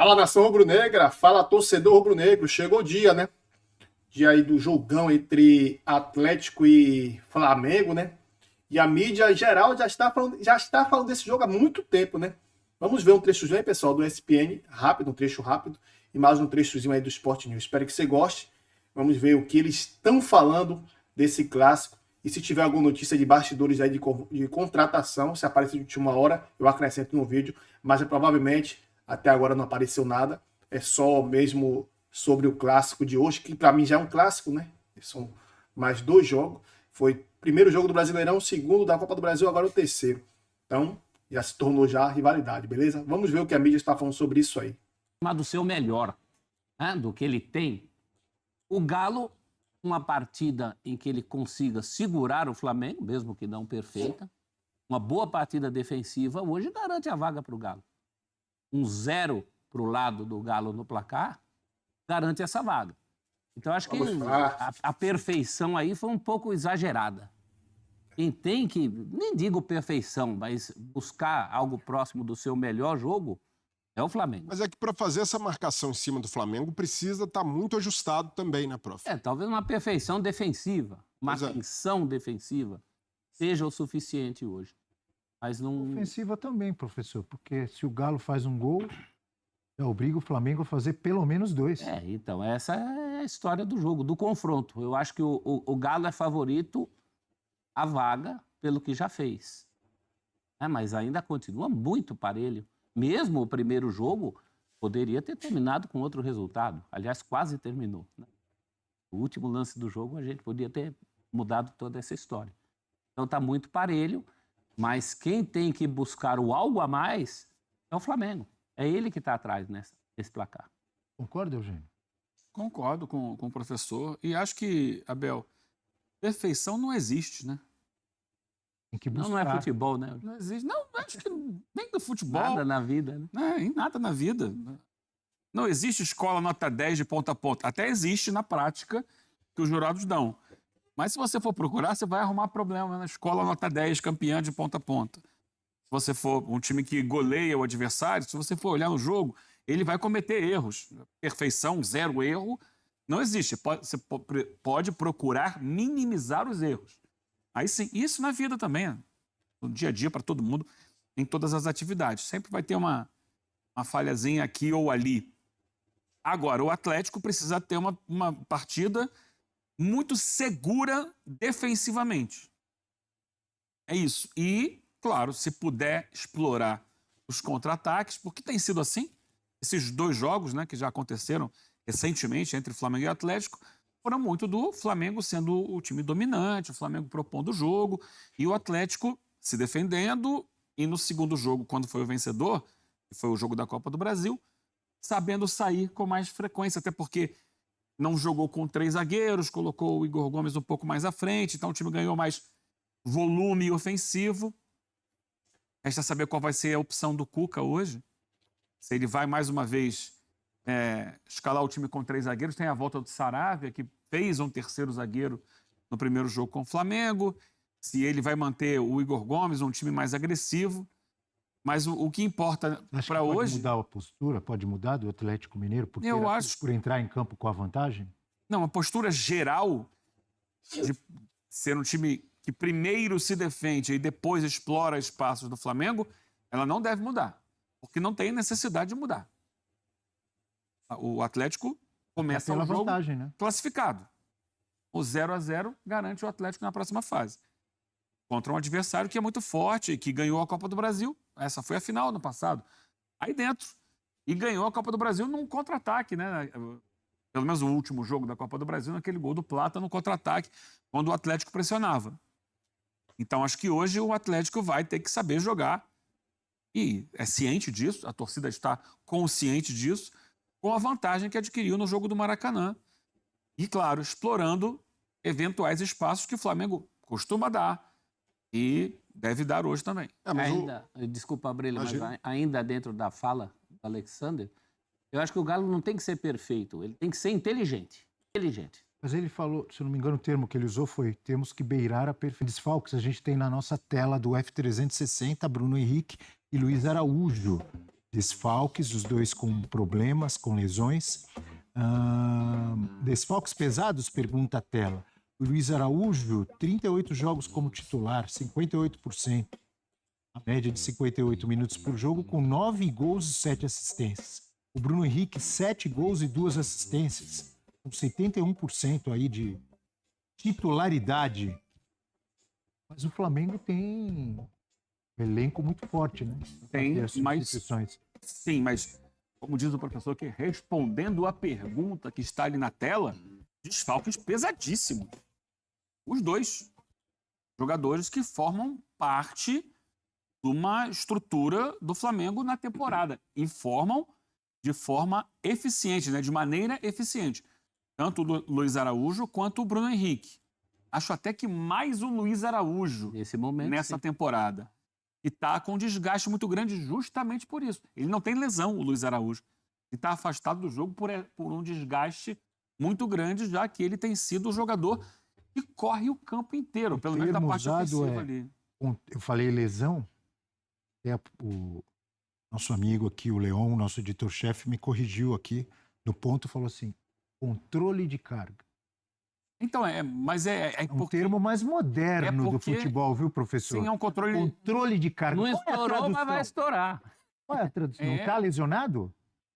Fala, nação rubro-negra, fala, torcedor rubro-negro, chegou o dia, né? Dia aí do jogão entre Atlético e Flamengo, né? E a mídia em geral já está falando desse jogo há muito tempo, né? Vamos ver um trechozinho aí, pessoal, do ESPN, rápido, um trecho rápido, e mais um trechozinho aí do Sport News. Espero que você goste. Vamos ver o que eles estão falando desse clássico. E se tiver alguma notícia de bastidores aí de contratação, se aparecer de última hora, eu acrescento no vídeo. Mas provavelmente até agora não apareceu nada. É só mesmo sobre o clássico de hoje, que para mim já é um clássico, né? São mais dois jogos. Foi o primeiro jogo do Brasileirão, o segundo da Copa do Brasil, agora o terceiro. Então, já se tornou já rivalidade, beleza? Vamos ver o que a mídia está falando sobre isso aí. Do seu melhor, né, do que ele tem. O Galo, uma partida em que ele consiga segurar o Flamengo, mesmo que não perfeita, uma boa partida defensiva, hoje garante a vaga para o Galo. 1-0 para o lado do Galo no placar, garante essa vaga. Então, acho que a perfeição aí foi um pouco exagerada. Quem tem que, nem digo perfeição, mas buscar algo próximo do seu melhor jogo é o Flamengo. Mas é que para fazer essa marcação em cima do Flamengo precisa estar muito ajustado também, né, prof? Talvez uma perfeição defensiva, uma tensão defensiva seja o suficiente hoje. Mas não... Ofensiva também, professor, porque se o Galo faz um gol, obriga o Flamengo a fazer pelo menos dois. Então essa é a história do jogo, do confronto. Eu acho que o Galo é favorito à vaga pelo que já fez. Mas ainda continua muito parelho. Mesmo o primeiro jogo poderia ter terminado com outro resultado. Aliás, quase terminou, né? O último lance do jogo a gente podia ter mudado toda essa história. Então está muito parelho, mas quem tem que buscar o algo a mais é o Flamengo. É ele que está atrás nesse placar. Concorda, Eugênio? Concordo com o professor. E acho que, Abel, perfeição não existe, né? Tem que buscar. Não é futebol, né? Não existe. Não, acho que nem do futebol. Nada na vida, né? Em nada na vida. Não existe escola nota 10 de ponta a ponta. Até existe na prática que os jurados dão. Mas se você for procurar, você vai arrumar problema na escola nota 10, campeã de ponta a ponta. Se você for um time que goleia o adversário, se você for olhar no jogo, ele vai cometer erros. Perfeição, zero erro, não existe. Você pode procurar minimizar os erros. Aí sim, isso na vida também, né? No dia a dia, para todo mundo, em todas as atividades. Sempre vai ter uma falhazinha aqui ou ali. Agora, o Atlético precisa ter uma partida muito segura defensivamente. É isso. E, claro, se puder explorar os contra-ataques, porque tem sido assim, esses dois jogos, né, que já aconteceram recentemente entre Flamengo e Atlético, foram muito do Flamengo sendo o time dominante, o Flamengo propondo o jogo, e o Atlético se defendendo, e no segundo jogo, quando foi o vencedor, que foi o jogo da Copa do Brasil, sabendo sair com mais frequência, até porque não jogou com 3 zagueiros, colocou o Igor Gomes um pouco mais à frente, então o time ganhou mais volume ofensivo. Resta saber qual vai ser a opção do Cuca hoje. Se ele vai mais uma vez escalar o time com 3 zagueiros. Tem a volta do Saravia, que fez um terceiro zagueiro no primeiro jogo com o Flamengo. Se ele vai manter o Igor Gomes, um time mais agressivo. Mas o que importa para hoje... Pode mudar a postura? Pode mudar do Atlético Mineiro por entrar em campo com a vantagem? Não, a postura geral de ser um time que primeiro se defende e depois explora espaços do Flamengo, ela não deve mudar. Porque não tem necessidade de mudar. O Atlético começa o jogo vantagem, né? Classificado. O 0-0 garante o Atlético na próxima fase. Contra um adversário que é muito forte, que ganhou a Copa do Brasil. Essa foi a final no passado. Aí dentro. E ganhou a Copa do Brasil num contra-ataque, né? Pelo menos o último jogo da Copa do Brasil, naquele gol do Plata no contra-ataque, quando o Atlético pressionava. Então, acho que hoje o Atlético vai ter que saber jogar. E é ciente disso, a torcida está consciente disso, com a vantagem que adquiriu no jogo do Maracanã. E, claro, explorando eventuais espaços que o Flamengo costuma dar e deve dar hoje também. Desculpa, Abrele, mas ainda dentro da fala do Alexander, eu acho que o Galo não tem que ser perfeito, ele tem que ser inteligente. Mas ele falou, se eu não me engano, o termo que ele usou foi: temos que beirar a perfeição. Desfalques a gente tem na nossa tela do F360, Bruno Henrique e Luiz Araújo. desfalques, os dois com problemas, com lesões. Desfalques pesados, pergunta a tela. O Luiz Araújo, 38 jogos como titular, 58%. A média de 58 minutos por jogo, com 9 gols e 7 assistências. O Bruno Henrique, 7 gols e 2 assistências, com 71% aí de titularidade. Mas o Flamengo tem um elenco muito forte, né? Tem, as mas- substituições. Sim, mas, como diz o professor aqui, respondendo a pergunta que está ali na tela, desfalques pesadíssimo. Os dois jogadores que formam parte de uma estrutura do Flamengo na temporada e formam de forma eficiente, né? De maneira eficiente. Tanto o Luiz Araújo quanto o Bruno Henrique. Acho até que mais o Luiz Araújo Nesse momento, nessa sim. temporada. E tá com um desgaste muito grande justamente por isso. Ele não tem lesão, o Luiz Araújo. Ele está afastado do jogo por um desgaste muito grande, já que ele tem sido o jogador que corre o campo inteiro, pelo menos da termo parte usado ofensiva é- ali. Eu falei lesão, o nosso amigo aqui, o Leon, nosso editor-chefe, me corrigiu aqui no ponto e falou assim, controle de carga. Então, mas é É um porque... termo mais moderno é do porque- futebol, viu, professor? Sim, é um controle... Controle de carga. Não Qual é a estourou, mas tradução? vai estourar. Qual é a tradução? É. Não está lesionado?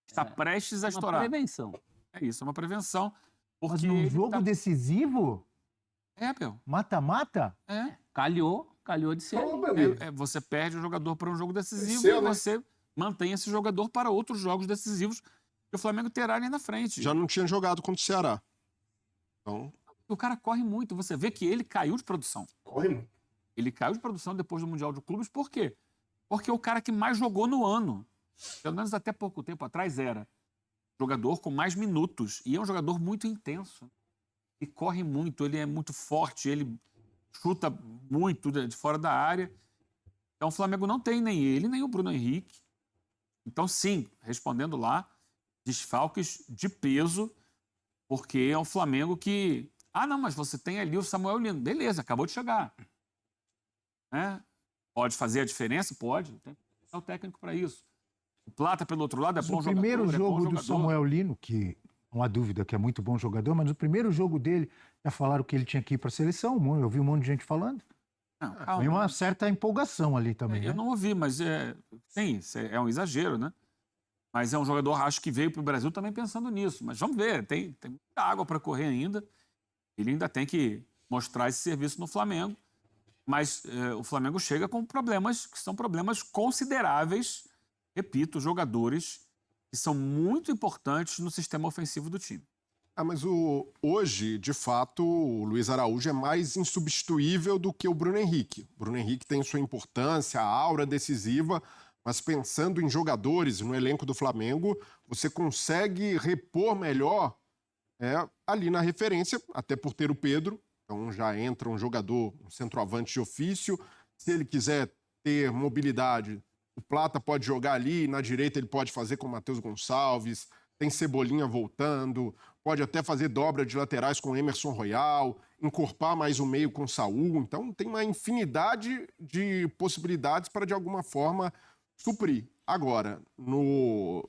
Está prestes a Uma estourar. prevenção. É isso, é uma prevenção. Mas Porque num ele jogo tá... decisivo, Pel. mata-mata, Calhou de ser. Ô, meu amigo. Você perde o jogador para um jogo decisivo Seu, e né? você mantém esse jogador para outros jogos decisivos que o Flamengo terá ali na frente. Já não tinha jogado contra o Ceará. Então, O cara corre muito. Você vê que ele caiu de produção. Corre muito. Ele caiu de produção depois do Mundial de Clubes. Por quê? Porque é o cara que mais jogou no ano. Pelo menos até pouco tempo atrás era. Jogador com mais minutos. E é um jogador muito intenso. E corre muito, ele é muito forte, ele chuta muito de fora da área. Então o Flamengo não tem nem ele, nem o Bruno Henrique. Então, sim, respondendo lá, desfalques de peso, porque é um Flamengo que... Ah, não, mas você tem ali o Samuel Lino. Beleza, acabou de chegar. Né? Pode fazer a diferença? Pode. Tem o técnico para isso. O Plata, pelo outro lado, é Mas bom o jogador. primeiro é bom jogo do jogador. Samuel Lino, que não há dúvida que é muito bom jogador, mas o primeiro jogo dele, já falaram que ele tinha que ir para a seleção, eu vi um monte de gente falando. Não, calma. Foi uma certa empolgação ali também, Eu né? não ouvi, mas sim, isso é um exagero, né? Mas é um jogador, acho que veio para o Brasil também pensando nisso. Mas vamos ver, tem muita água para correr ainda. Ele ainda tem que mostrar esse serviço no Flamengo. Mas o Flamengo chega com problemas que são problemas consideráveis. Repito, jogadores que são muito importantes no sistema ofensivo do time. mas hoje, de fato, o Luiz Araújo é mais insubstituível do que o Bruno Henrique. O Bruno Henrique tem sua importância, a aura decisiva, mas pensando em jogadores no elenco do Flamengo, você consegue repor melhor ali na referência, até por ter o Pedro. Então já entra um jogador, um centroavante de ofício. Se ele quiser ter mobilidade, o Plata pode jogar ali, na direita ele pode fazer com o Matheus Gonçalves, tem Cebolinha voltando, pode até fazer dobra de laterais com Emerson Royal, encorpar mais o meio com Saúl. Então tem uma infinidade de possibilidades para, de alguma forma, suprir. Agora, no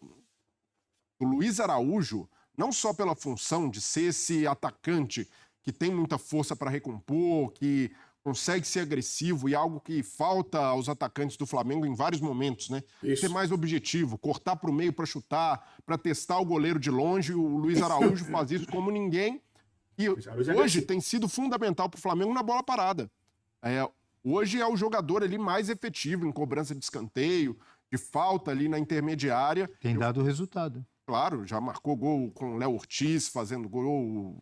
Luiz Araújo, não só pela função de ser esse atacante que tem muita força para recompor, que consegue ser agressivo e algo que falta aos atacantes do Flamengo em vários momentos, né? Isso. Ser mais objetivo, cortar para o meio para chutar, para testar o goleiro de longe. O Luiz Araújo faz isso como ninguém. E Luiz Araújo é hoje agressivo. tem sido fundamental para o Flamengo na bola parada. Hoje é o jogador ali mais efetivo em cobrança de escanteio, de falta ali na intermediária. Tem dado resultado. Claro, já marcou gol com o Léo Ortiz, fazendo gol,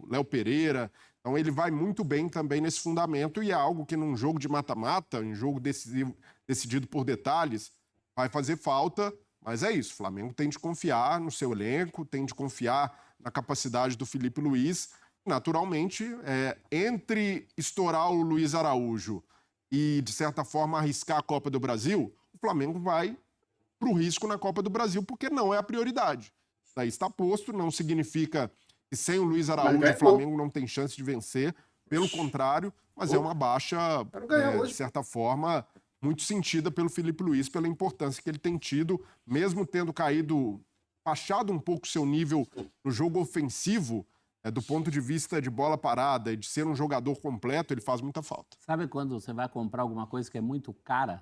o Léo Pereira. Então ele vai muito bem também nesse fundamento e é algo que num jogo de mata-mata, em jogo decidido por detalhes, vai fazer falta. Mas é isso, o Flamengo tem de confiar no seu elenco, tem de confiar na capacidade do Felipe Luiz. Naturalmente, entre estourar o Luiz Araújo e, de certa forma, arriscar a Copa do Brasil, o Flamengo vai para o risco na Copa do Brasil, porque não é a prioridade. Isso aí está posto, não significa que sem o Luiz Araújo o Flamengo não tem chance de vencer, pelo contrário, mas é uma baixa, Quero ganhar de hoje. certa forma, muito sentida pelo Filipe Luís, pela importância que ele tem tido, mesmo tendo caído, baixado um pouco seu nível no jogo ofensivo, do ponto de vista de bola parada e de ser um jogador completo, ele faz muita falta. Sabe quando você vai comprar alguma coisa que é muito cara?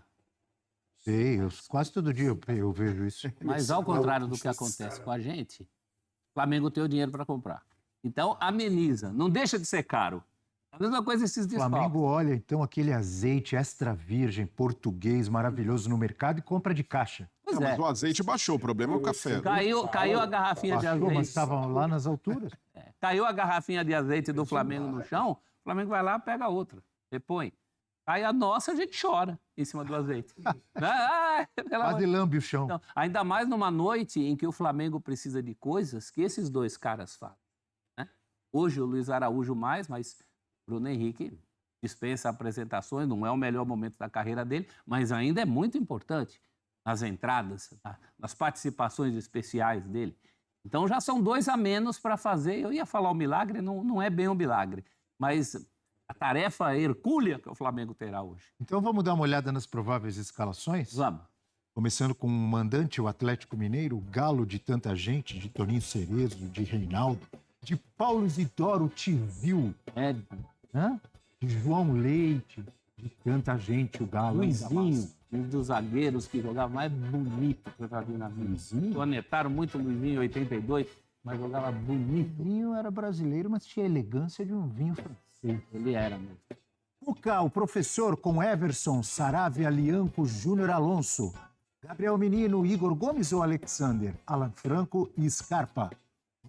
Sei, quase todo dia eu vejo isso. Mas ao contrário do que acontece com a gente, o Flamengo tem o dinheiro para comprar. Então, ameniza. Não deixa de ser caro. A mesma coisa esses O desfalques. Flamengo olha, então, aquele azeite extra virgem português maravilhoso no mercado e compra de caixa. Pois Não, é. mas o azeite baixou, o problema é o café. Caiu a garrafinha de Baixou, azeite. mas estavam lá nas alturas. Caiu a garrafinha de azeite do Flamengo no chão, o Flamengo vai lá, pega outra, repõe. Cai a nossa, a gente chora em cima do azeite. Quase lambe o chão. Então, ainda mais numa noite em que o Flamengo precisa de coisas que esses dois caras fazem. Né? Hoje o Luiz Araújo mais, mas Bruno Henrique dispensa apresentações, não é o melhor momento da carreira dele, mas ainda é muito importante nas entradas, nas participações especiais dele. Então já são 2 a menos para fazer. Eu ia falar o milagre, não é bem um milagre, mas a tarefa hercúlea que o Flamengo terá hoje. Então vamos dar uma olhada nas prováveis escalações? Vamos. Começando com o mandante, o Atlético Mineiro, o galo de tanta gente, de Toninho Cerezo, de Reinaldo, de Paulo Isidoro Tivil, de João Leite, de tanta gente, o galo. Luizinho, um dos zagueiros que jogava mais bonito que eu já vi na vida. Planetaram muito o Luizinho em 82, mas jogava bonito. O vinho era brasileiro, mas tinha a elegância de um vinho francês. Ele era mesmo. Cuca, o professor, com Everson, Saravia, Lianco, Júnior Alonso. Gabriel Menino, Igor Gomes ou Alexander? Alan Franco e Scarpa.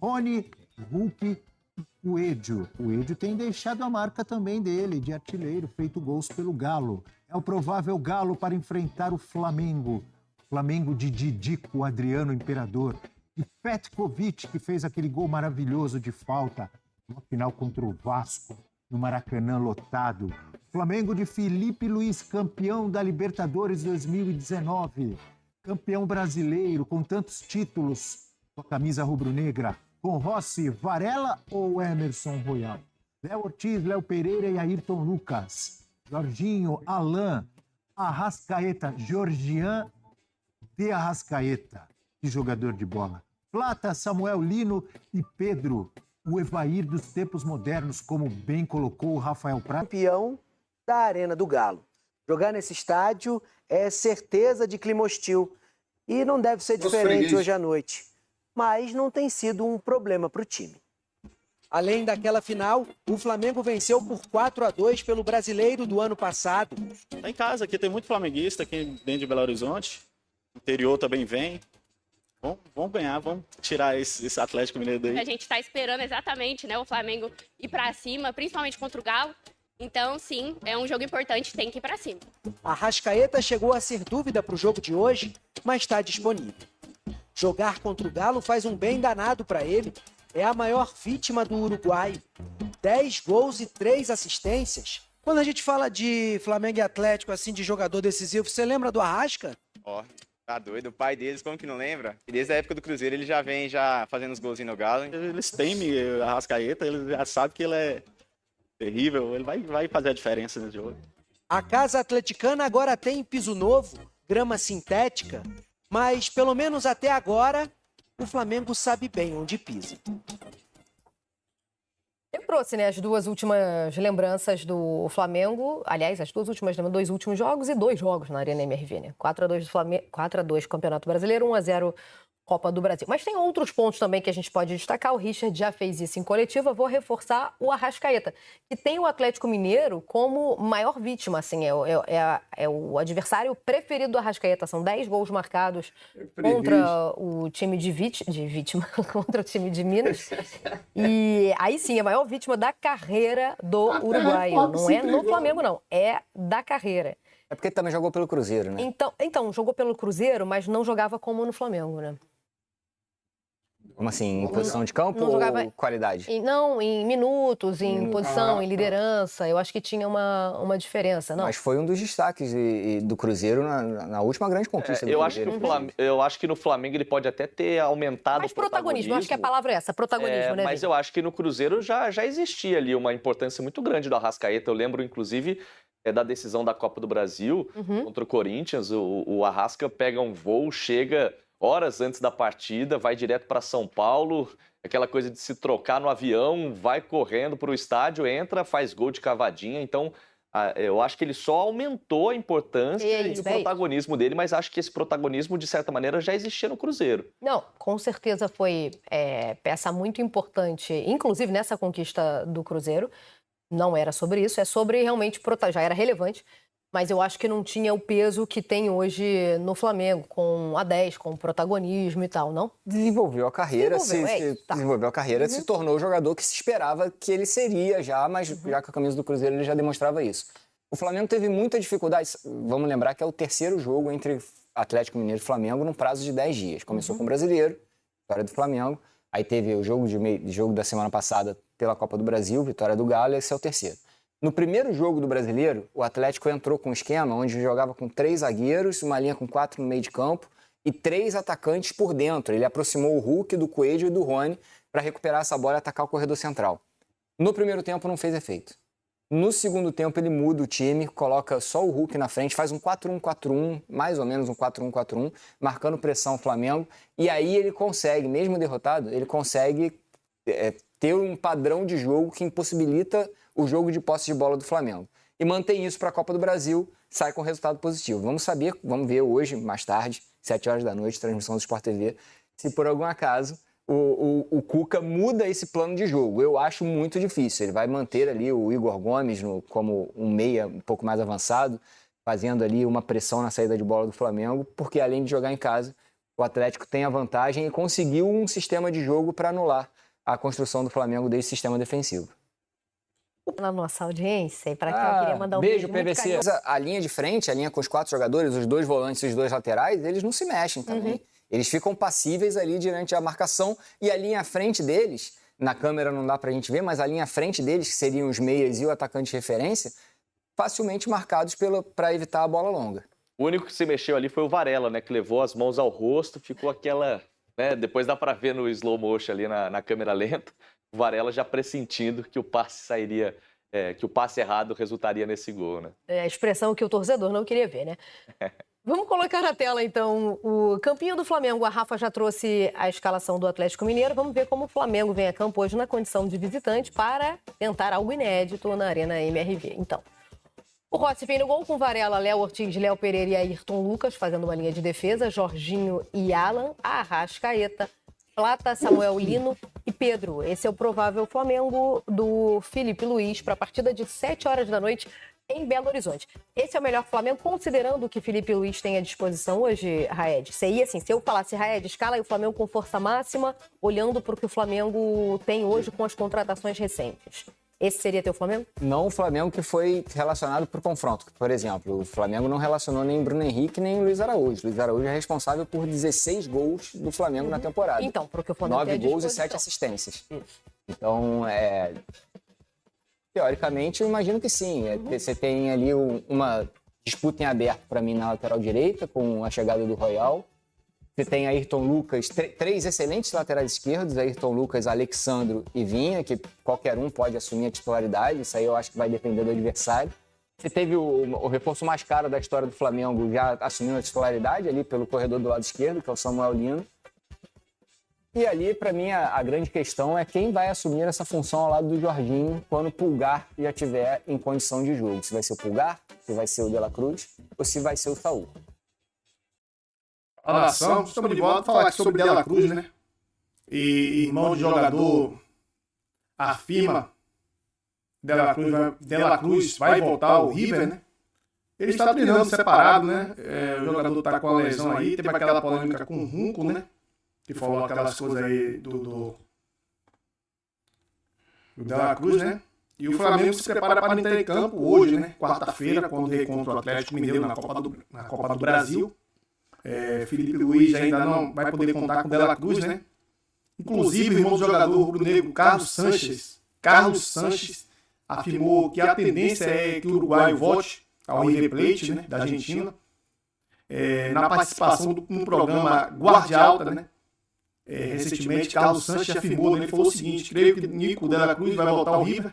Rony, Hulk e Coelho. O Coelho tem deixado a marca também dele, de artilheiro, feito gols pelo Galo. É o provável Galo para enfrentar o Flamengo. Flamengo de Didico, Adriano Imperador. E Petkovic, que fez aquele gol maravilhoso de falta no final contra o Vasco, no Maracanã lotado. Flamengo de Filipe Luís, campeão da Libertadores 2019. Campeão brasileiro, com tantos títulos, com a camisa rubro-negra. Com Rossi, Varela ou Emerson Royal? Léo Ortiz, Léo Pereira e Ayrton Lucas. Jorginho, Alain, Arrascaeta, Georgian de Arrascaeta. Que jogador de bola. Plata, Samuel Lino e Pedro, o Evair dos tempos modernos, como bem colocou o Rafael Prata. Campeão da Arena do Galo. Jogar nesse estádio é certeza de clima hostil e não deve ser diferente hoje à noite. Mas não tem sido um problema para o time. Além daquela final, o Flamengo venceu por 4-2 pelo Brasileiro do ano passado. Tá em casa, aqui tem muito flamenguista aqui dentro de Belo Horizonte. O interior também vem. Vamos ganhar, vamos tirar esse Atlético Mineiro daí. A gente está esperando exatamente, né, o Flamengo ir para cima, principalmente contra o Galo. Então, sim, é um jogo importante, tem que ir para cima. A Arrascaeta chegou a ser dúvida para o jogo de hoje, mas está disponível. Jogar contra o Galo faz um bem danado para ele. É a maior vítima do uruguaio. 10 gols e 3 assistências. Quando a gente fala de Flamengo e Atlético, assim, de jogador decisivo, você lembra do Arrasca? Tá doido, o pai deles, como que não lembra? E desde a época do Cruzeiro ele já vem fazendo os golzinhos no Galo. Eles temem a Arrascaeta, eles já sabem que ele é terrível, ele vai fazer a diferença nesse jogo. A casa atleticana agora tem piso novo, grama sintética, mas pelo menos até agora o Flamengo sabe bem onde pisa. Eu trouxe, né, as 2 últimas lembranças do Flamengo, aliás, as 2 últimas, 2 últimos jogos e 2 jogos na Arena MRV, né? 4-2 do Flamengo, 4-2 Campeonato Brasileiro, 1-0 Copa do Brasil. Mas tem outros pontos também que a gente pode destacar. O Richard já fez isso em coletiva. Vou reforçar o Arrascaeta, que tem o Atlético Mineiro como maior vítima, assim, é o adversário preferido do Arrascaeta. São 10 gols marcados contra o time de vítima, contra o time de Minas. E aí sim, é a maior vítima da carreira do uruguaio. Não é no Flamengo, não. É da carreira. É porque ele também jogou pelo Cruzeiro, né? Então, jogou pelo Cruzeiro, mas não jogava como no Flamengo, né? Como assim? Em posição de campo ou qualidade? Não, em minutos, em posição, em liderança. Eu acho que tinha uma diferença, não? Mas foi um dos destaques do Cruzeiro na última grande conquista do Cruzeiro. Eu acho que no Flamengo ele pode até ter aumentado o protagonismo. Eu acho que a palavra é essa, protagonismo, né? Mas eu acho que no Cruzeiro já existia ali uma importância muito grande do Arrascaeta. Eu lembro, inclusive, da decisão da Copa do Brasil contra o Corinthians. O Arrasca pega um voo, chega horas antes da partida, vai direto para São Paulo, aquela coisa de se trocar no avião, vai correndo para o estádio, entra, faz gol de cavadinha. Então, eu acho que ele só aumentou a importância e o protagonismo dele, mas acho que esse protagonismo, de certa maneira, já existia no Cruzeiro. Não, com certeza foi peça muito importante, inclusive nessa conquista do Cruzeiro. Não era sobre isso, é sobre realmente já era relevante, mas eu acho que não tinha o peso que tem hoje no Flamengo, com a 10, com o protagonismo e tal, não? Desenvolveu a carreira, se tornou o jogador que se esperava que ele seria já, mas já com a camisa do Cruzeiro ele já demonstrava isso. O Flamengo teve muita dificuldade, vamos lembrar que é o terceiro jogo entre Atlético Mineiro e Flamengo num prazo de 10 dias. Começou com o Brasileiro, vitória do Flamengo, aí teve o jogo da semana passada pela Copa do Brasil, vitória do Galo, e esse é o terceiro. No primeiro jogo do Brasileiro, o Atlético entrou com um esquema onde jogava com 3 zagueiros, uma linha com 4 no meio de campo e 3 atacantes por dentro. Ele aproximou o Hulk, do Coelho e do Rony para recuperar essa bola e atacar o corredor central. No primeiro tempo não fez efeito. No segundo tempo ele muda o time, coloca só o Hulk na frente, faz um 4-1-4-1, mais ou menos um 4-1-4-1, marcando pressão ao Flamengo. E aí ele consegue, mesmo derrotado, ele consegue ter um padrão de jogo que impossibilita o jogo de posse de bola do Flamengo. E mantém isso para a Copa do Brasil, sai com resultado positivo. Vamos ver hoje, mais tarde, 7 horas da noite, transmissão do Sport TV, se por algum acaso o Cuca muda esse plano de jogo. Eu acho muito difícil. Ele vai manter ali o Igor Gomes como um meia um pouco mais avançado, fazendo ali uma pressão na saída de bola do Flamengo, porque além de jogar em casa, o Atlético tem a vantagem e conseguiu um sistema de jogo para anular a construção do Flamengo desse sistema defensivo. Na nossa audiência, e para quem eu queria mandar um beijo PVC. A linha de frente, a linha com os 4 jogadores, os 2 volantes e os 2 laterais, eles não se mexem também. Eles ficam passíveis ali diante da marcação e a linha à frente deles, na câmera não dá pra gente ver, mas a linha à frente deles, que seriam os meias e o atacante de referência, facilmente marcados para evitar a bola longa. O único que se mexeu ali foi o Varela, né, que levou as mãos ao rosto, ficou aquela... depois dá pra ver no slow motion ali na câmera lenta, o Varela já pressentindo que o passe sairia, que o passe errado resultaria nesse gol, né? É a expressão que o torcedor não queria ver, né? Vamos colocar na tela, então, o campinho do Flamengo. A Rafa já trouxe a escalação do Atlético Mineiro. Vamos ver como o Flamengo vem a campo hoje na condição de visitante para tentar algo inédito na Arena MRV. Então, o Rossi vem no gol com Varela, Léo Ortiz, Léo Pereira e Ayrton Lucas fazendo uma linha de defesa. Jorginho e Alan, Arrascaeta, Plata, Samuel Lino e Pedro. Esse é o provável Flamengo do Felipe Luiz para a partida de 7 horas da noite em Belo Horizonte. Esse é o melhor Flamengo, considerando o que Felipe Luiz tem à disposição hoje, Raed. Se eu falasse, Raed, escala aí o Flamengo com força máxima, olhando para o que o Flamengo tem hoje com as contratações recentes. Esse seria teu Flamengo? Não o Flamengo que foi relacionado por confronto. Por exemplo, o Flamengo não relacionou nem Bruno Henrique nem Luiz Araújo. Luiz Araújo é responsável por 16 gols do Flamengo na temporada. Então, porque o Flamengo 9 gols e 7 assistências. Isso. Então, teoricamente, eu imagino que sim. Você tem ali uma disputa em aberto para mim na lateral direita, com a chegada do Royal. Você tem Ayrton Lucas, 3 excelentes laterais esquerdos, Ayrton Lucas, Alexandro e Vinha, que qualquer um pode assumir a titularidade, isso aí eu acho que vai depender do adversário. Você teve o reforço mais caro da história do Flamengo já assumindo a titularidade ali pelo corredor do lado esquerdo, que é o Samuel Lino. E ali, para mim, a grande questão é quem vai assumir essa função ao lado do Jorginho quando o Pulgar já estiver em condição de jogo. Se vai ser o Pulgar, se vai ser o De La Cruz ou se vai ser o Saúl. A nação, estamos de volta para falar aqui sobre De La Cruz, né? E irmão de jogador afirma De La Cruz vai voltar ao River, né? Ele está treinando separado, né? O jogador está com a lesão aí, teve aquela polêmica com o Runco, né? Que falou aquelas coisas aí do De La Cruz, né? E o Flamengo se prepara para entrar em campo hoje, né? Quarta-feira, quando reencontra o Atlético Mineiro na Copa do Brasil. Felipe Luiz ainda não vai poder contar com o De La Cruz, né? Inclusive, o irmão do jogador rubro-negro Carlos Sanches, afirmou que a tendência é que o uruguaio volte ao River Plate, né, da Argentina, na participação no programa Guarda Alta, né? Recentemente, Carlos Sanches afirmou, né, ele falou o seguinte: creio que Nico De La Cruz vai voltar ao River,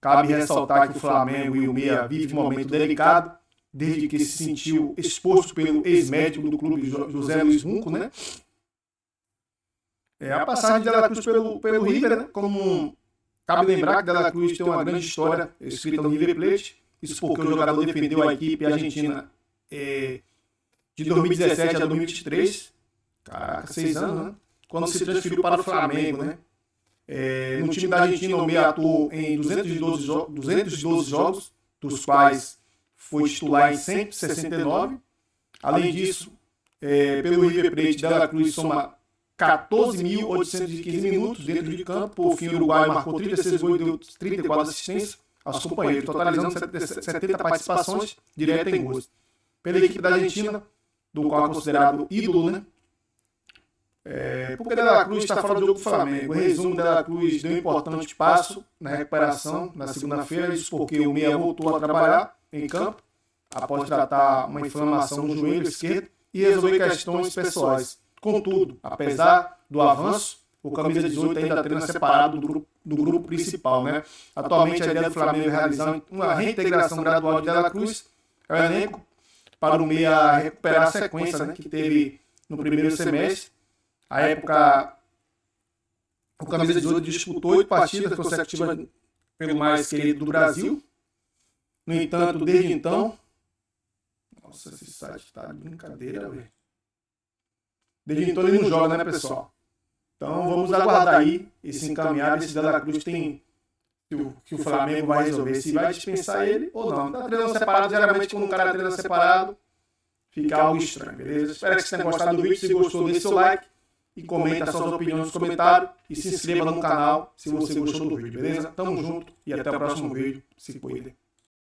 Cabe ressaltar que o Flamengo e o Meia vivem um momento delicado, desde que se sentiu exposto pelo ex-médico do clube, José Luiz Runco, né? A passagem de De La Cruz pelo River, né? Cabe lembrar que De La Cruz tem uma grande história escrita no River Plate, isso porque o jogador defendeu a equipe argentina de 2017 a 2023, caraca, 6 anos, né? Quando se transferiu para o Flamengo, né? No time da Argentina, o Meia atuou em 212 jogos, dos quais foi titular em 169. Além disso, pelo River Plate, De La Cruz soma 14.815 minutos dentro de campo. Por fim, o Uruguai marcou 36 gols e deu 34 assistências aos companheiros, totalizando 70 participações diretas em gols. Pela equipe da Argentina, do qual é considerado ídolo, né? Porque De La Cruz está fora do jogo do Flamengo. Em resumo, De La Cruz deu um importante passo na recuperação na segunda-feira, isso porque o Meia voltou a trabalhar em campo após tratar uma inflamação no joelho esquerdo e resolver questões pessoais. Contudo, apesar do avanço, o camisa 18 ainda treina separado do grupo principal, né? Atualmente, a ideia do Flamengo é realizar uma reintegração gradual de De La Cruz ao elenco para o Meia recuperar a sequência, né, que teve no primeiro semestre. À época, o camisa 18 disputou 8 partidas consecutivas pelo mais querido do Brasil. No entanto, desde então... Nossa, esse site tá de brincadeira, velho. Desde então ele não joga, né, pessoal? Então vamos aguardar aí esse encaminhar desse De La Cruz que o Flamengo vai resolver. Se vai dispensar ele ou não. Tá treinando separado, geralmente quando um cara treina separado, fica algo estranho, beleza? Espero que vocês tenham gostado do vídeo. Se gostou, deixe seu like e comenta suas opiniões nos comentários. E se inscreva no canal se você gostou do vídeo, beleza? Tamo junto e até o próximo vídeo. Se cuidem.